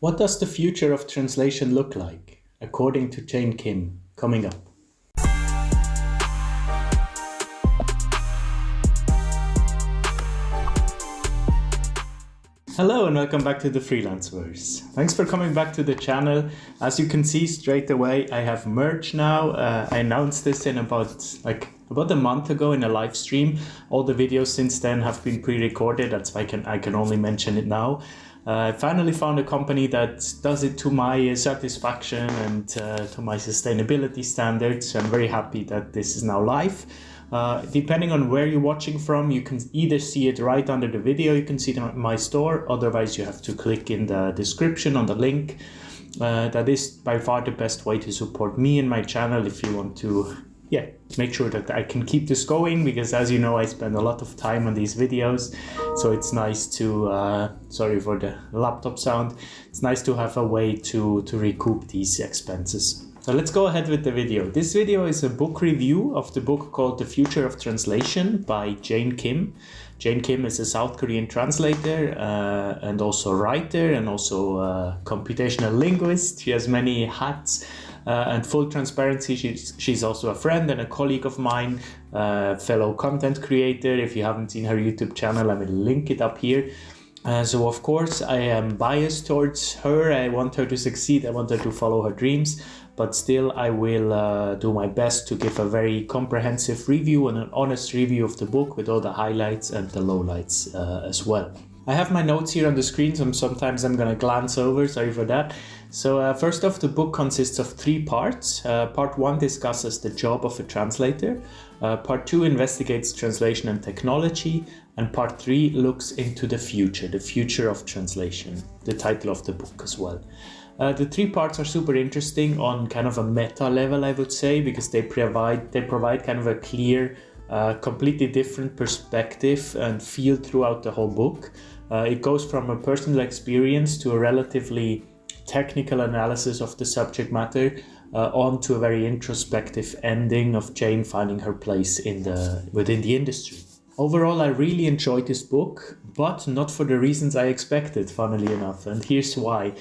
What does the future of translation look like, according to Jane Kim? Coming up. Hello and welcome back to the Freelanceverse. Thanks for coming back to the channel. As you can see straight away, I have merch now. I announced this in about a month ago in a live stream. All the videos since then have been pre-recorded. That's why I can only mention it now. I finally found a company that does it to my satisfaction and to my sustainability standards. I'm very happy that this is now live. Depending on where you're watching from, you can either see it right under the video, you can see it in my store, otherwise you have to click in the description on the link. That is by far the best way to support me and my channel if you want to make sure that I can keep this going, because as you know I spend a lot of time on these videos, so it's nice to, sorry for the laptop sound, it's nice to have a way to recoup these expenses. So let's go ahead with the video. This video is a book review of the book called The Future of Translation by Jane Kim. Jane Kim is a South Korean translator and also writer and also a computational linguist. She has many hats and full transparency. She's also a friend and a colleague of mine, fellow content creator. If you haven't seen her YouTube channel, I will link it up here. So of course I am biased towards her. I want her to succeed. I want her to follow her dreams. But still, I will do my best to give a very comprehensive review and an honest review of the book with all the highlights and the lowlights as well. I have my notes here on the screen, so sometimes I'm going to glance over, sorry for that. So first off, the book consists of 3 parts. Part 1 discusses the job of a translator. Part 2 investigates translation and technology. And part 3 looks into the future of translation, the title of the book as well. The 3 parts are super interesting on kind of a meta level, I would say, because they provide kind of a clear, completely different perspective and feel throughout the whole book. It goes from a personal experience to a relatively technical analysis of the subject matter, on to a very introspective ending of Jane finding her place within the industry. Overall, I really enjoyed this book, but not for the reasons I expected, funnily enough, and here's why.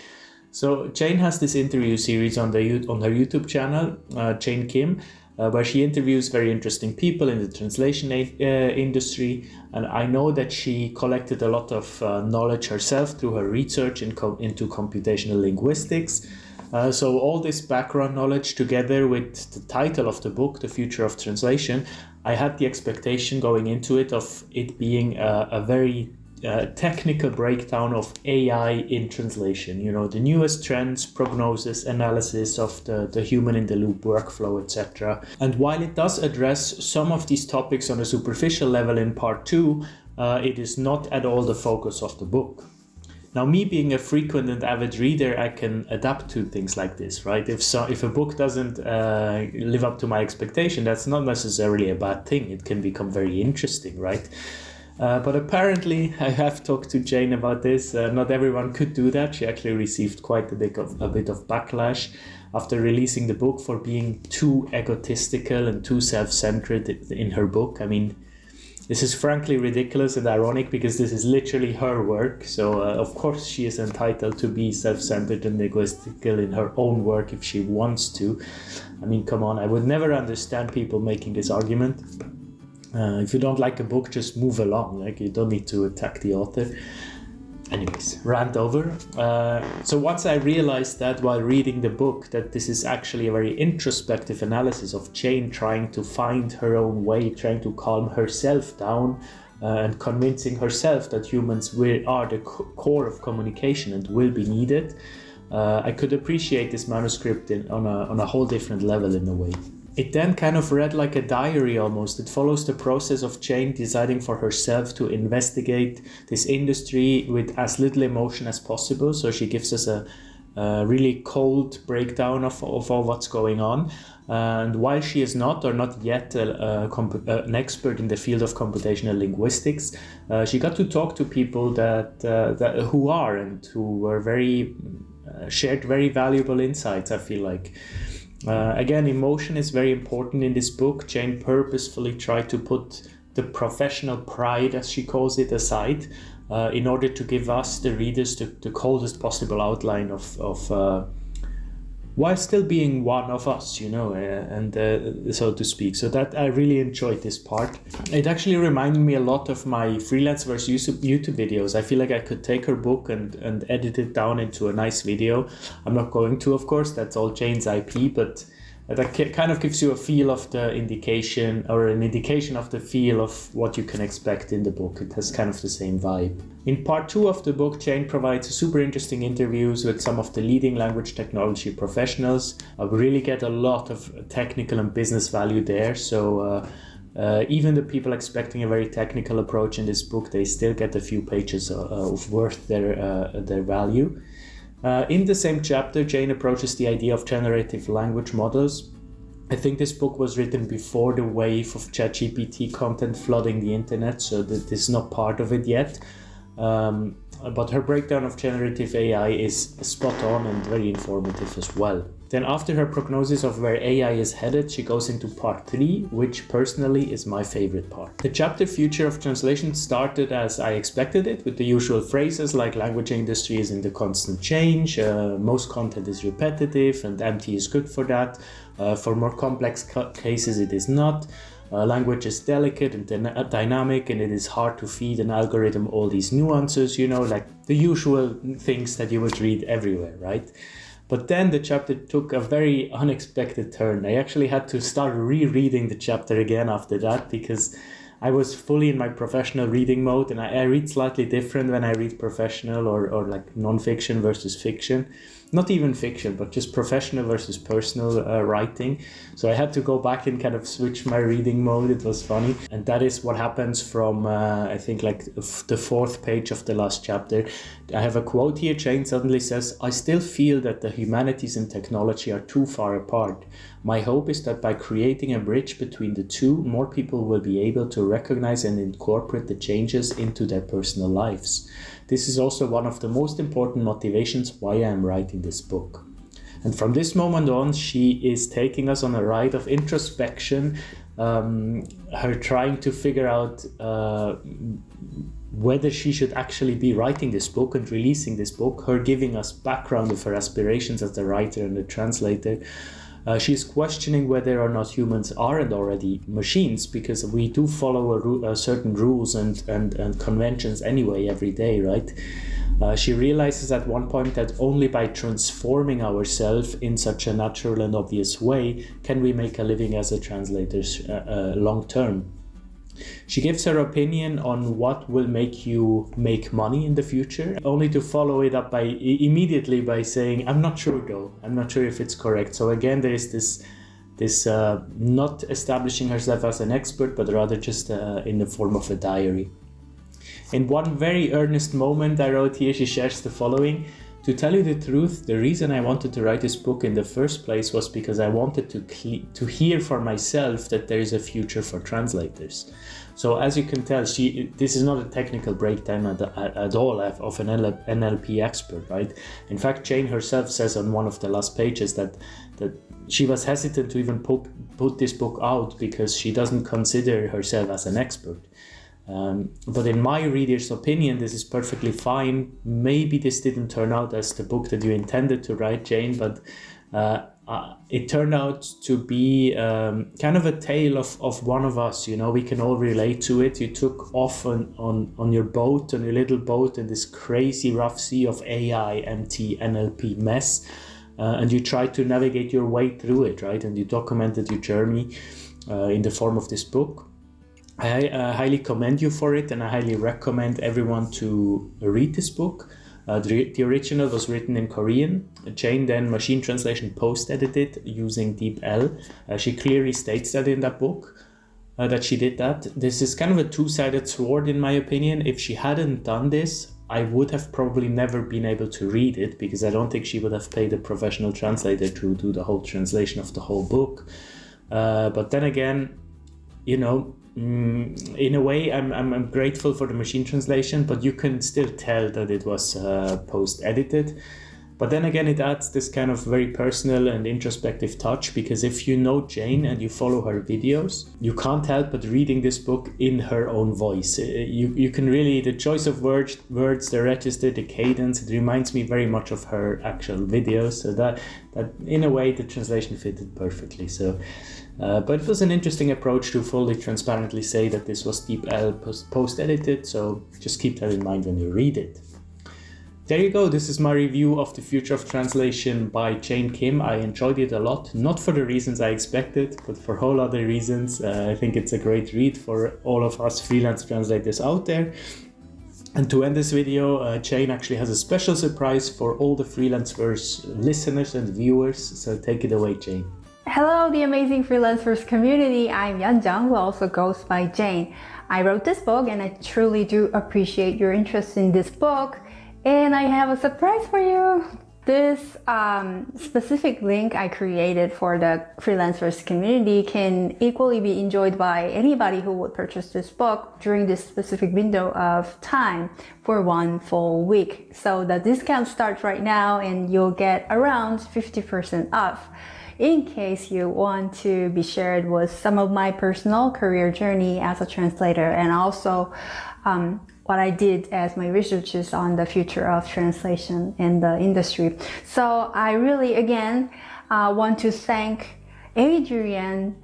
So Jane has this interview series on her YouTube channel, Jane Kim, where she interviews very interesting people in the translation industry. And I know that she collected a lot of knowledge herself through her research into computational linguistics. So all this background knowledge together with the title of the book, The Future of Translation, I had the expectation going into it of it being a very technical breakdown of AI in translation, the newest trends, prognosis, analysis of the human in the loop workflow, etc. And while it does address some of these topics on a superficial level in part 2, it is not at all the focus of the book. Now, me being a frequent and avid reader, I can adapt to things like this, right? If a book doesn't live up to my expectation, that's not necessarily a bad thing. It can become very interesting, right? But apparently, I have talked to Jane about this. Not everyone could do that. She actually received quite a bit of backlash after releasing the book for being too egotistical and too self-centered in her book. I mean, this is frankly ridiculous and ironic because this is literally her work. So of course she is entitled to be self-centered and egotistical in her own work if she wants to. I mean, come on, I would never understand people making this argument. If you don't like a book, just move along. Like, you don't need to attack the author. Anyways, rant over. So once I realized that while reading the book, that this is actually a very introspective analysis of Jane trying to find her own way, trying to calm herself down, and convincing herself that humans are the core of communication and will be needed, I could appreciate this manuscript on a whole different level in a way. It then kind of read like a diary almost. It follows the process of Jane deciding for herself to investigate this industry with as little emotion as possible. So she gives us a really cold breakdown of all what's going on. And while she is not yet an expert in the field of computational linguistics, she got to talk to people who are and who were shared very valuable insights, I feel like. Again, emotion is very important in this book. Jane purposefully tried to put the professional pride, as she calls it, aside in order to give us, the readers, the coldest possible outline of while still being one of us, so to speak. So that I really enjoyed this part. It actually reminded me a lot of my Freelanceverse YouTube videos. I feel like I could take her book and edit it down into a nice video. I'm not going to, of course, that's all Jane's IP, but that kind of gives you a feel of the indication, or an indication of the feel of what you can expect in the book. It has kind of the same vibe. In part 2 of the book, Jane provides super interesting interviews with some of the leading language technology professionals. We really get a lot of technical and business value there. So even the people expecting a very technical approach in this book, they still get a few pages of worth their value. In the same chapter, Jane approaches the idea of generative language models. I think this book was written before the wave of ChatGPT content flooding the internet, so that this is not part of it yet. But her breakdown of generative AI is spot on and very informative as well. Then after her prognosis of where AI is headed, she goes into part 3, which personally is my favorite part. The chapter Future of Translation started as I expected it, with the usual phrases like language industry is in the constant change, most content is repetitive and empty is good for that. For more complex cases it is not. Language is delicate and dynamic, and it is hard to feed an algorithm all these nuances, like the usual things that you would read everywhere, right? But then the chapter took a very unexpected turn. I actually had to start rereading the chapter again after that, because I was fully in my professional reading mode, and I read slightly different when I read professional or like non-fiction versus fiction. Not even fiction, but just professional versus personal writing. So I had to go back and kind of switch my reading mode. It was funny. And that is what happens from, I think, like the 4th page of the last chapter. I have a quote here. Jane suddenly says, "I still feel that the humanities and technology are too far apart. My hope is that by creating a bridge between the two, more people will be able to recognize and incorporate the changes into their personal lives. This is also one of the most important motivations why I am writing this book." And from this moment on, she is taking us on a ride of introspection, her trying to figure out whether she should actually be writing this book and releasing this book, her giving us background of her aspirations as the writer and the translator. She's questioning whether or not humans aren't already machines, because we do follow certain rules and conventions anyway every day, right? She realizes at one point that only by transforming ourselves in such a natural and obvious way can we make a living as a translator long term. She gives her opinion on what will make you make money in the future, only to follow it up immediately by saying, "I'm not sure though, I'm not sure if it's correct." So again, there is this not establishing herself as an expert, but rather just in the form of a diary. In one very earnest moment I wrote here, she shares the following: "To tell you the truth, the reason I wanted to write this book in the first place was because I wanted to hear for myself that there is a future for translators." So as you can tell, this is not a technical breakdown at all of an NLP expert, right? In fact, Jane herself says on one of the last pages that she was hesitant to even put this book out because she doesn't consider herself as an expert. But in my reader's opinion, this is perfectly fine. Maybe this didn't turn out as the book that you intended to write, Jane, but it turned out to be kind of a tale of one of us. We can all relate to it. You took off on your boat, on your little boat, in this crazy rough sea of AI, MT, NLP mess, and you tried to navigate your way through it, right? And you documented your journey in the form of this book. I highly commend you for it, and I highly recommend everyone to read this book. The original was written in Korean. Jane then machine translation post-edited using DeepL. She clearly states that in that book, that she did that. This is kind of a two-sided sword in my opinion. If she hadn't done this, I would have probably never been able to read it, because I don't think she would have paid a professional translator to do the whole translation of the whole book. But then again, in a way, I'm grateful for the machine translation, but you can still tell that it was post-edited. But then again, it adds this kind of very personal and introspective touch, because if you know Jane and you follow her videos, you can't help but reading this book in her own voice. You can really, the choice of words, the register, the cadence, it reminds me very much of her actual videos. So that in a way, the translation fitted perfectly. So, but it was an interesting approach to fully transparently say that this was DeepL post-edited. So just keep that in mind when you read it. There you go. This is my review of The Future of Translation by Jane Kim. I enjoyed it a lot, not for the reasons I expected, but for whole other reasons. I think it's a great read for all of us freelance translators out there. And to end this video, Jane actually has a special surprise for all the Freelanceverse listeners and viewers. So take it away, Jane. Hello, the amazing Freelanceverse community. I'm Yanjang, who also goes by Jane. I wrote this book and I truly do appreciate your interest in this book. And I have a surprise for you. This specific link I created for the Freelanceverse community can equally be enjoyed by anybody who would purchase this book during this specific window of time for 1 full week. So the discount starts right now and you'll get around 50% off. In case you want to be shared with some of my personal career journey as a translator, and also what I did as my researches on the future of translation in the industry. So I really, again, want to thank Adrian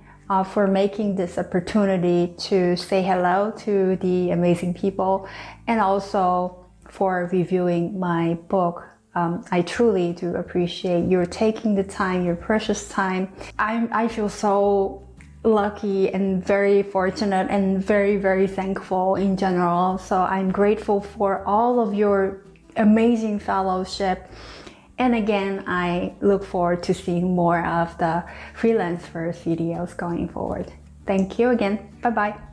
for making this opportunity to say hello to the amazing people, and also for reviewing my book. I truly do appreciate your taking the time, your precious time. I feel so lucky and very fortunate and very, very thankful in general. So I'm grateful for all of your amazing fellowship. And again, I look forward to seeing more of the Freelanceverse videos going forward. Thank you again. Bye-bye.